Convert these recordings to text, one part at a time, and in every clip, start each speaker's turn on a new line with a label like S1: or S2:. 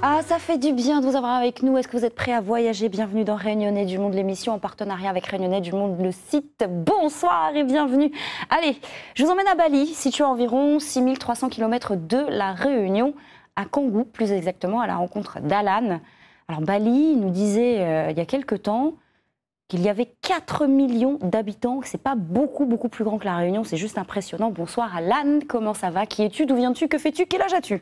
S1: Ah, ça fait du bien de vous avoir avec nous. Est-ce que vous êtes prêts à voyager? Bienvenue dans Réunionnais du Monde, l'émission en partenariat avec Réunionnais du Monde, le site. Bonsoir et bienvenue. Allez, je vous emmène à Bali, situé à environ 6300 km de La Réunion, à Canggu, plus exactement, à la rencontre d'Alan. Alors Bali nous disait il y a quelque temps qu'il y avait 4 millions d'habitants, que c'est pas beaucoup plus grand que La Réunion, c'est juste impressionnant. Bonsoir Alan, comment ça va? Qui es-tu? D'où viens-tu? Que fais-tu? Quel âge as-tu?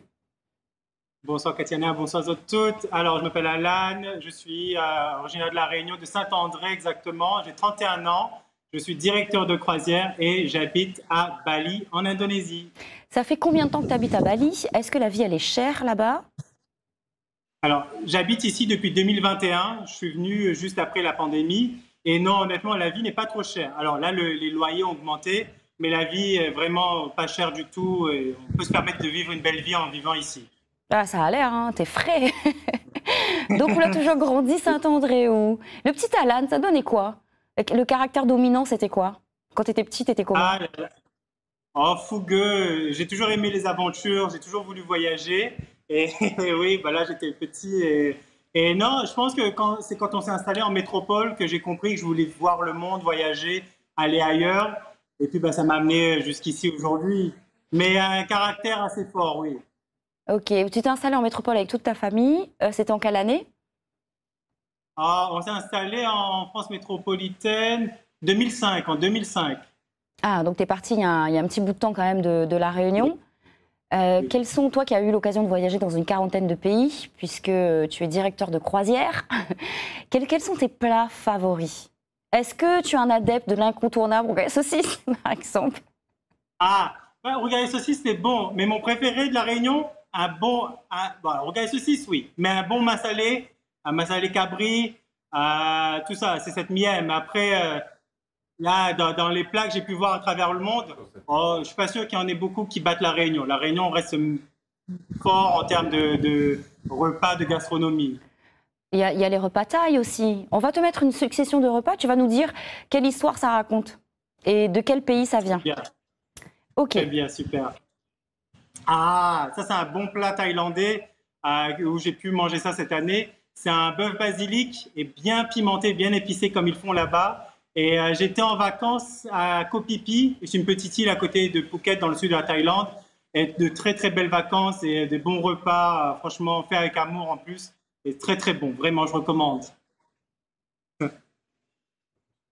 S2: Bonsoir Katiana, bonsoir à toutes. Alors, je m'appelle Alan, je suis originaire de La Réunion, de Saint-André exactement. J'ai 31 ans, je suis directeur de croisière et j'habite à Bali, en Indonésie.
S1: Ça fait combien de temps que tu habites à Bali? Est-ce que la vie, elle est chère là-bas?
S2: Alors, j'habite ici depuis 2021, je suis venu juste après la pandémie. Et non, honnêtement, la vie n'est pas trop chère. Alors là, les loyers ont augmenté, mais la vie est vraiment pas chère du tout. Et on peut se permettre de vivre une belle vie en vivant ici.
S1: Ah, ça a l'air, hein, t'es frais. Donc, on a toujours grandi Saint-André. Le petit Alan, ça donnait quoi? Le caractère dominant, c'était quoi? Quand t'étais petit, t'étais comment?
S2: Ah, oh, fougueux, j'ai toujours aimé les aventures, j'ai toujours voulu voyager. Et, et oui, bah là, j'étais petit. Et non, je pense que c'est quand on s'est installé en métropole que j'ai compris que je voulais voir le monde, voyager, aller ailleurs. Et puis, bah, ça m'a amené jusqu'ici aujourd'hui. Mais un caractère assez fort, oui.
S1: Ok, tu t'es installé en métropole avec toute ta famille. C'était en quelle année?
S2: Ah, on s'est installé en France métropolitaine 2005, en 2005.
S1: Ah, donc t'es parti il y a un petit bout de temps quand même de La
S2: Oui,
S1: Réunion.
S2: oui.
S1: Quels sont, toi qui as eu l'occasion de voyager dans une quarantaine de pays, puisque tu es directeur de croisière, quels sont tes plats favoris? Est-ce que tu es un adepte de l'incontournable rougail saucisse, par exemple?
S2: Ah, ouais, rougail saucisse, c'est bon. Mais mon préféré de La Réunion, bon, rougail saucisse, oui. Mais un massalé cabri, tout ça, c'est cette mienne. Mais après, là, dans les plats que j'ai pu voir à travers le monde, oh, je suis pas sûr qu'il y en ait beaucoup qui battent La Réunion. La Réunion reste fort en termes de repas, de gastronomie.
S1: Il y a les repas thaï aussi. On va te mettre une succession de repas, tu vas nous dire quelle histoire ça raconte et de quel pays ça vient.
S2: Bien,
S1: Ok.
S2: très bien, super. Ah, ça c'est un bon plat thaïlandais où j'ai pu manger ça cette année. C'est un bœuf basilic et bien pimenté, bien épicé comme ils font là-bas. Et j'étais en vacances à Koh Phi Phi, c'est une petite île à côté de Phuket dans le sud de la Thaïlande. Et de très très belles vacances et de bons repas, franchement fait avec amour en plus. Et très très bon, vraiment je recommande.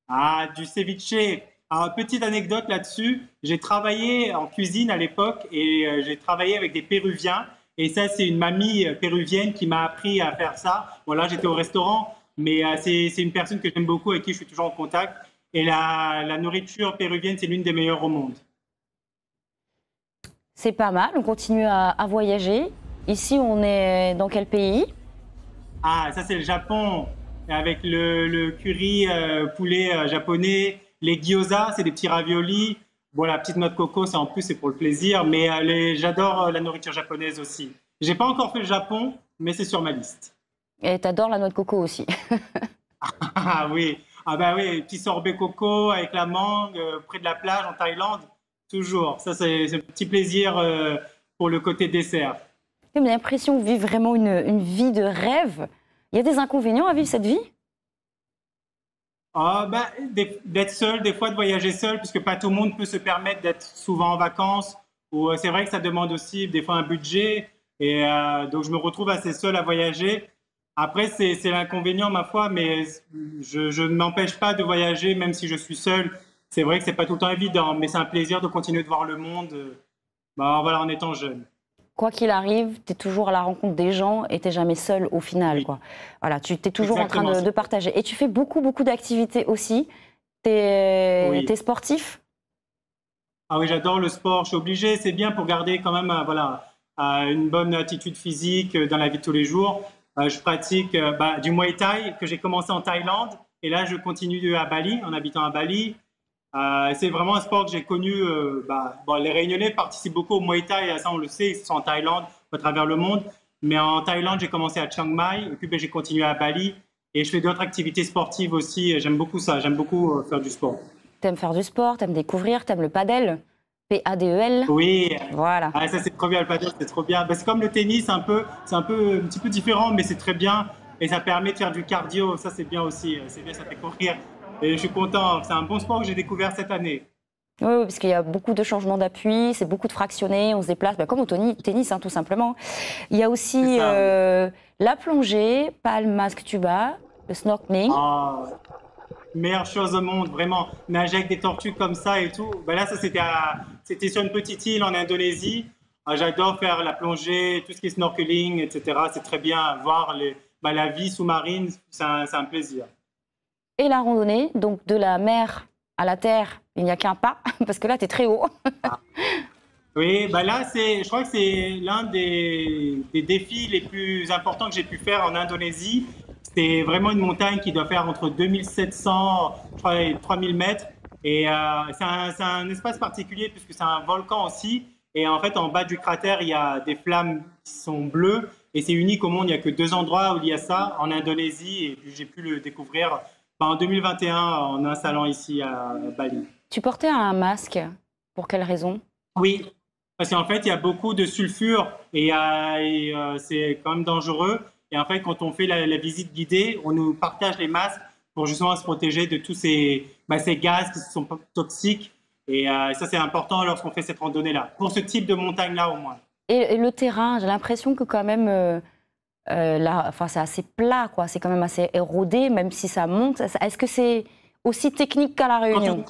S2: Ah, du ceviche. Alors, petite anecdote là-dessus, j'ai travaillé en cuisine à l'époque et j'ai travaillé avec des Péruviens. Et ça, c'est une mamie péruvienne qui m'a appris à faire ça. Bon, là, j'étais au restaurant, mais c'est une personne que j'aime beaucoup, avec qui je suis toujours en contact. Et la nourriture péruvienne, c'est l'une des meilleures au monde.
S1: C'est pas mal, on continue à voyager. Ici, on est dans quel pays?
S2: Ah, ça, c'est le Japon, avec le curry poulet japonais. Les gyoza, c'est des petits raviolis. Bon, la petite noix de coco, c'est en plus, c'est pour le plaisir. Mais j'adore la nourriture japonaise aussi. J'ai pas encore fait le Japon, mais c'est sur ma liste.
S1: Et t'adores la noix de coco aussi.
S2: Ah oui, ah bah oui, petit sorbet coco avec la mangue près de la plage en Thaïlande, toujours. Ça, c'est un petit plaisir pour le côté dessert.
S1: J'ai l'impression de vivre vraiment une vie de rêve. Il y a des inconvénients à vivre cette vie?
S2: Ah, bah, d'être seul, des fois de voyager seul, puisque pas tout le monde peut se permettre d'être souvent en vacances. Ou c'est vrai que ça demande aussi des fois un budget. Et donc je me retrouve assez seul à voyager. Après, c'est l'inconvénient, ma foi, mais je ne m'empêche pas de voyager, même si je suis seul. C'est vrai que c'est pas tout le temps évident, mais c'est un plaisir de continuer de voir le monde, bah, voilà, en étant jeune.
S1: Quoi qu'il arrive, tu es toujours à la rencontre des gens et tu n'es jamais seul au final,
S2: Oui,
S1: quoi. Voilà, tu es toujours en train
S2: exactement.
S1: de partager. Et tu fais beaucoup d'activités aussi. Tu es
S2: Oui.
S1: sportif?
S2: Ah oui, j'adore le sport. Je suis obligé. C'est bien pour garder quand même, voilà, une bonne attitude physique dans la vie de tous les jours. Je pratique bah, du Muay Thai que j'ai commencé en Thaïlande et là je continue à Bali, en habitant à Bali. C'est vraiment un sport que j'ai connu. Bah, bon, les Réunionnais participent beaucoup au Muay Thai, ça on le sait, c'est en Thaïlande, à travers le monde. Mais en Thaïlande, j'ai commencé à Chiang Mai et puis ben, j'ai continué à Bali et je fais d'autres activités sportives aussi. J'aime beaucoup ça. J'aime beaucoup faire du sport.
S1: T'aimes faire du sport, t'aimes découvrir, t'aimes le padel? Padel.
S2: Oui,
S1: Voilà.
S2: ah, ça c'est trop bien le paddle, c'est trop bien. Bah, c'est comme le tennis, un petit peu différent, mais c'est très bien et ça permet de faire du cardio. Ça c'est bien aussi, c'est bien, ça fait courir. Et je suis content. C'est un bon sport que j'ai découvert cette année.
S1: Oui, oui, parce qu'il y a beaucoup de changements d'appui, c'est beaucoup de fractionnés, on se déplace, bah, comme au tennis, hein, tout simplement. Il y a
S2: C'est
S1: aussi
S2: ça, oui.
S1: la plongée, pas le masque tuba, le snorkeling.
S2: Ah, meilleure chose au monde, vraiment. Nager avec des tortues comme ça et tout. Ben là, ça c'était sur une petite île en Indonésie. Ah, j'adore faire la plongée, tout ce qui est snorkeling, etc. C'est très bien. Voir la vie sous-marine, c'est un plaisir.
S1: Et la randonnée, donc de la mer à la terre, il n'y a qu'un pas, parce que là, tu es très haut.
S2: Oui, bah là, je crois que c'est l'un des défis les plus importants que j'ai pu faire en Indonésie. C'est vraiment une montagne qui doit faire entre 2700, je crois, et 3000 mètres. Et c'est un espace particulier puisque c'est un volcan aussi. Et en fait, en bas du cratère, il y a des flammes qui sont bleues. Et c'est unique au monde. Il n'y a que 2 endroits où il y a ça, en Indonésie. Et puis j'ai pu le découvrir en 2021 en installant ici à Bali.
S1: Tu portais un masque, pour quelle raison?
S2: Oui, parce qu'en fait, il y a beaucoup de sulfure et c'est quand même dangereux. Et en fait, quand on fait la visite guidée, on nous partage les masques pour justement se protéger de tous ces gaz qui sont toxiques. Et ça, c'est important lorsqu'on fait cette randonnée-là, pour ce type de montagne-là au moins.
S1: Et le terrain, j'ai l'impression que quand même, là, enfin, c'est assez plat, quoi. C'est quand même assez érodé, même si ça monte. Est-ce que c'est aussi technique qu'à La Réunion?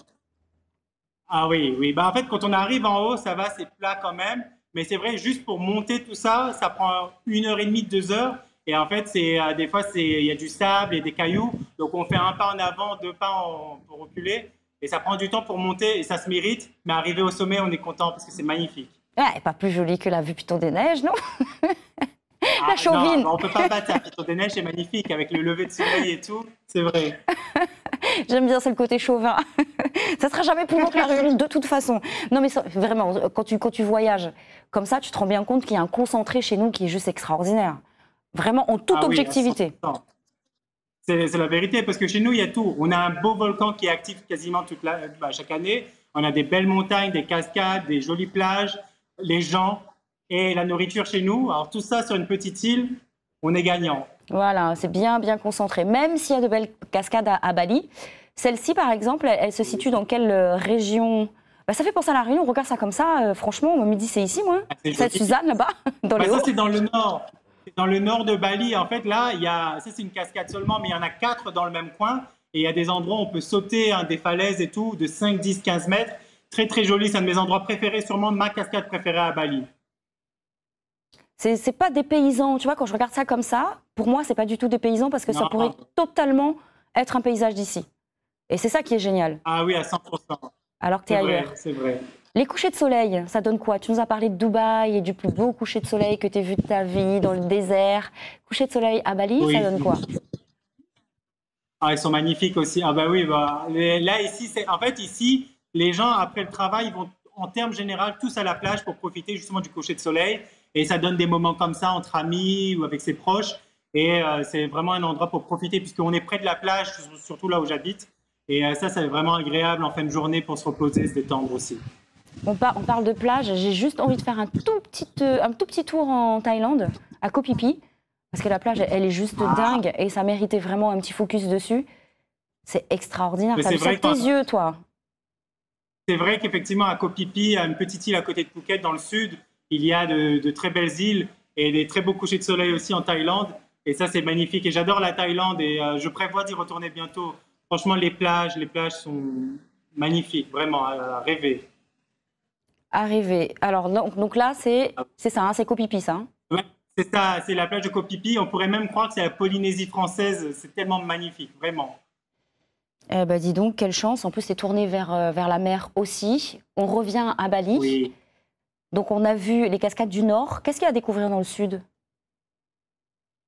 S2: Ah oui, oui. Bah, en fait, quand on arrive en haut, ça va, c'est plat quand même. Mais c'est vrai, juste pour monter tout ça, ça prend 1 heure et demie, 2 heures. Et en fait, des fois, il y a du sable et des cailloux. Donc, on fait un pas en avant, deux pas pour reculer. Et ça prend du temps pour monter et ça se mérite. Mais arrivé au sommet, on est content parce que c'est magnifique.
S1: Ouais, pas plus joli que la vue Piton des Neiges, non?
S2: Ah,
S1: La Chauvine.
S2: non, on peut pas battre ça. Piton des Neiges, c'est magnifique avec le lever de soleil et tout. C'est vrai.
S1: J'aime bien, c'est le côté chauvin. Ça sera jamais plus long que La Réunion, de toute façon. Non, mais vraiment, quand tu voyages comme ça, tu te rends bien compte qu'il y a un concentré chez nous qui est juste extraordinaire. Vraiment, en toute
S2: Ah oui, à
S1: objectivité.
S2: 100%. C'est la vérité, parce que chez nous, il y a tout. On a un beau volcan qui est actif quasiment chaque année. On a des belles montagnes, des cascades, des jolies plages, les gens et la nourriture chez nous. Alors tout ça sur une petite île, on est gagnant.
S1: Voilà, c'est bien, bien concentré. Même s'il y a de belles cascades à Bali, celle-ci, par exemple, elle se situe dans quelle région? Bah, ça fait penser à La Réunion, on regarde ça comme ça. Franchement, on me dit c'est ici, moi.
S2: Ah, c'est
S1: C'est
S2: joli.
S1: Suzanne, là-bas, dans les
S2: Ça,
S1: hauts.
S2: c'est dans le nord. C'est dans le nord de Bali. En fait, là, ça, c'est une cascade seulement, mais il y en a 4 dans le même coin. Et il y a des endroits où on peut sauter des falaises et tout, de 5, 10, 15 mètres. Très, très joli. C'est un de mes endroits préférés, sûrement ma cascade préférée à Bali.
S1: C'est pas des paysans, tu vois, quand je regarde ça comme ça, pour moi, c'est pas du tout des paysans parce que ça pourrait
S2: Non.
S1: totalement être un paysage d'ici. Et c'est ça qui est génial,
S2: Ah oui, à 100%.
S1: alors que tu
S2: C'est
S1: es
S2: vrai,
S1: ailleurs.
S2: c'est vrai.
S1: Les couchers de soleil, ça donne quoi? Tu nous as parlé de Dubaï et du plus beau coucher de soleil que tu as vu de ta vie dans le désert. Coucher de soleil à Bali,
S2: Oui.
S1: ça donne quoi?
S2: Ah, ils sont magnifiques aussi. Ah bah oui, là ici, en fait ici, les gens après le travail, ils vont en termes généraux tous à la plage pour profiter justement du coucher de soleil. Et ça donne des moments comme ça entre amis ou avec ses proches. Et c'est vraiment un endroit pour profiter puisqu'on est près de la plage, surtout là où j'habite. Et ça, c'est vraiment agréable en fin de journée pour se reposer, se détendre aussi.
S1: On parle de plage, j'ai juste envie de faire un tout petit tour en Thaïlande, à Koh Phi Phi, parce que la plage, elle est juste dingue et ça méritait vraiment un petit focus dessus. C'est extraordinaire.
S2: Mais
S1: T'as
S2: c'est
S1: vu ça
S2: vrai
S1: de tes yeux, toi?
S2: C'est vrai qu'effectivement, à Koh Phi Phi, à une petite île à côté de Phuket, dans le sud, il y a de très belles îles et des très beaux couchers de soleil aussi en Thaïlande. Et ça, c'est magnifique. Et j'adore la Thaïlande et je prévois d'y retourner bientôt. Franchement, les plages sont magnifiques, vraiment, à rêver.
S1: Arrivé. Alors, donc là, c'est ça, hein, c'est Koh Phi Phi, ça. Hein.
S2: Ouais, c'est ça, c'est la plage de Koh Phi Phi. On pourrait même croire que c'est la Polynésie française. C'est tellement magnifique, vraiment.
S1: Eh ben, dis donc, quelle chance. En plus, c'est tourné vers la mer aussi. On revient à Bali.
S2: Oui.
S1: Donc, on a vu les cascades du Nord. Qu'est-ce qu'il y a à découvrir dans le Sud?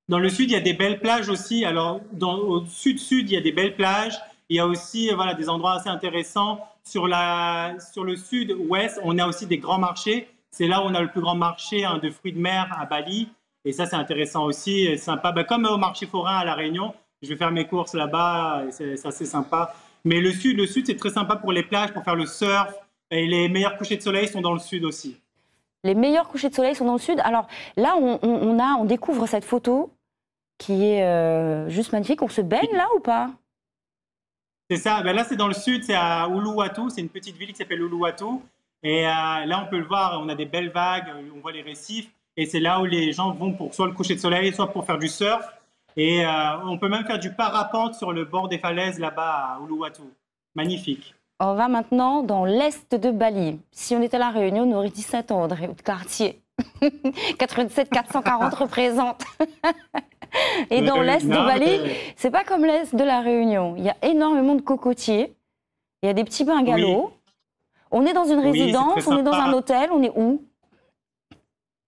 S2: Dans le sud, il y a des belles plages aussi. Alors, au sud-sud, il y a des belles plages. Il y a aussi des endroits assez intéressants. Sur le sud-ouest, on a aussi des grands marchés. C'est là où on a le plus grand marché de fruits de mer à Bali. Et ça, c'est intéressant aussi. C'est sympa. Comme au marché forain à La Réunion, je vais faire mes courses là-bas. C'est assez sympa. Mais le sud, c'est très sympa pour les plages, pour faire le surf. Et les meilleurs couchers de soleil sont dans le sud aussi.
S1: Les meilleurs couchers de soleil sont dans le sud. Alors là, on découvre cette photo qui est juste magnifique. On se baigne là ou pas?
S2: C'est ça. Ben là, c'est dans le sud, c'est à Uluwatu. C'est une petite ville qui s'appelle Uluwatu. Et là, on peut le voir, on a des belles vagues, on voit les récifs. Et c'est là où les gens vont pour soit le coucher de soleil, soit pour faire du surf. Et on peut même faire du parapente sur le bord des falaises là-bas à Uluwatu. Magnifique.
S1: On va maintenant dans l'est de Bali. Si on était à La Réunion, on aurait dit Saint-André ou de quartier. 87 440 représente. Et dans l'est de Bali, c'est pas comme l'est de La Réunion. Il y a énormément de cocotiers. Il y a des petits bungalows. Oui. On est dans une résidence, on est dans un hôtel, on est où?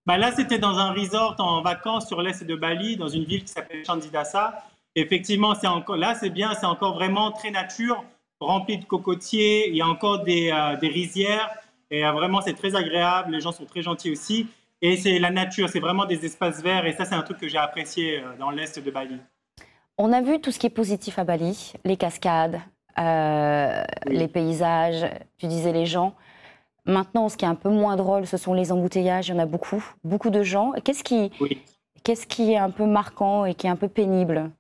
S2: Bah là, c'était dans un resort en vacances sur l'est de Bali, dans une ville qui s'appelle Chandidasa. Effectivement, là, c'est bien, c'est encore vraiment très nature, rempli de cocotiers. Il y a encore des rizières. Et vraiment, c'est très agréable. Les gens sont très gentils aussi. Et c'est la nature, c'est vraiment des espaces verts. Et ça, c'est un truc que j'ai apprécié dans l'est de Bali.
S1: On a vu tout ce qui est positif à Bali, les cascades, les paysages, tu disais les gens. Maintenant, ce qui est un peu moins drôle, ce sont les embouteillages. Il y en a beaucoup, beaucoup de gens. Qu'est-ce qui est un peu marquant et qui est un peu pénible?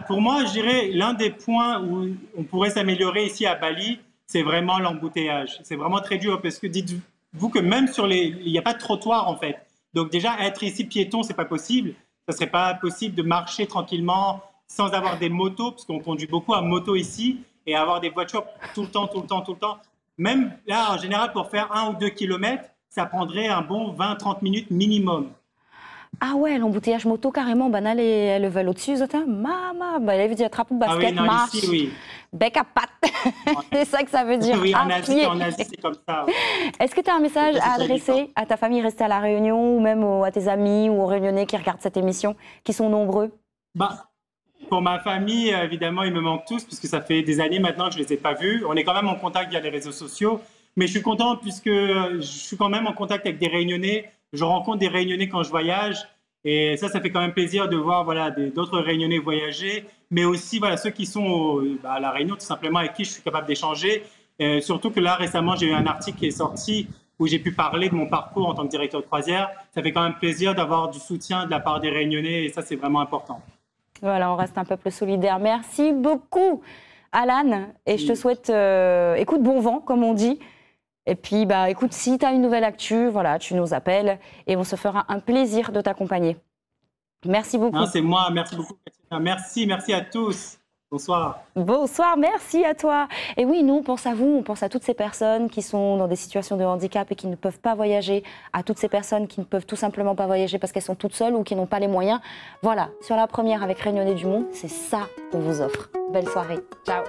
S2: Pour moi, je dirais l'un des points où on pourrait s'améliorer ici à Bali, c'est vraiment l'embouteillage. C'est vraiment très dur parce que dites-vous que même il n'y a pas de trottoir en fait. Donc déjà, être ici piéton, c'est pas possible. Ça serait pas possible de marcher tranquillement sans avoir des motos, parce qu'on conduit beaucoup à moto ici, et avoir des voitures tout le temps. Même là, en général, pour faire 1 ou 2 kilomètres, ça prendrait un bon 20-30 minutes minimum.
S1: Ah ouais, l'embouteillage moto, carrément, banal et le veulent au-dessus, maman, elle veut dire attrape le basket,
S2: oui, non,
S1: marche,
S2: ici, oui.
S1: bec à patte. C'est ça que ça veut dire.
S2: Oui, en Asie, c'est comme ça. Oui.
S1: Est-ce que tu as un message à adresser à ta famille restée à La Réunion, ou même à tes amis ou aux Réunionnais qui regardent cette émission, qui sont nombreux?
S2: Pour ma famille, évidemment, ils me manquent tous, puisque ça fait des années maintenant que je ne les ai pas vus. On est quand même en contact via les réseaux sociaux. Mais je suis content, puisque je suis quand même en contact avec des Réunionnais. Je rencontre des Réunionnais quand je voyage. Et ça fait quand même plaisir de voir d'autres Réunionnais voyager. Mais aussi ceux qui sont à La Réunion, tout simplement, avec qui je suis capable d'échanger. Surtout que là, récemment, j'ai eu un article qui est sorti où j'ai pu parler de mon parcours en tant que directeur de croisière. Ça fait quand même plaisir d'avoir du soutien de la part des Réunionnais. Et ça, c'est vraiment important.
S1: Voilà, on reste un peuple solidaire. Merci beaucoup, Alan. Et je te souhaite, écoute, bon vent, comme on dit. Et puis, écoute, si tu as une nouvelle actu, voilà, tu nous appelles et on se fera un plaisir de t'accompagner. Merci beaucoup.
S2: Non, c'est moi. Merci beaucoup, Katina. Merci à tous. Bonsoir.
S1: Bonsoir, merci à toi. Et oui, nous, on pense à vous, on pense à toutes ces personnes qui sont dans des situations de handicap et qui ne peuvent pas voyager, à toutes ces personnes qui ne peuvent tout simplement pas voyager parce qu'elles sont toutes seules ou qui n'ont pas les moyens. Voilà, sur la première avec Réunionnais du Monde, c'est ça qu'on vous offre. Belle soirée. Ciao.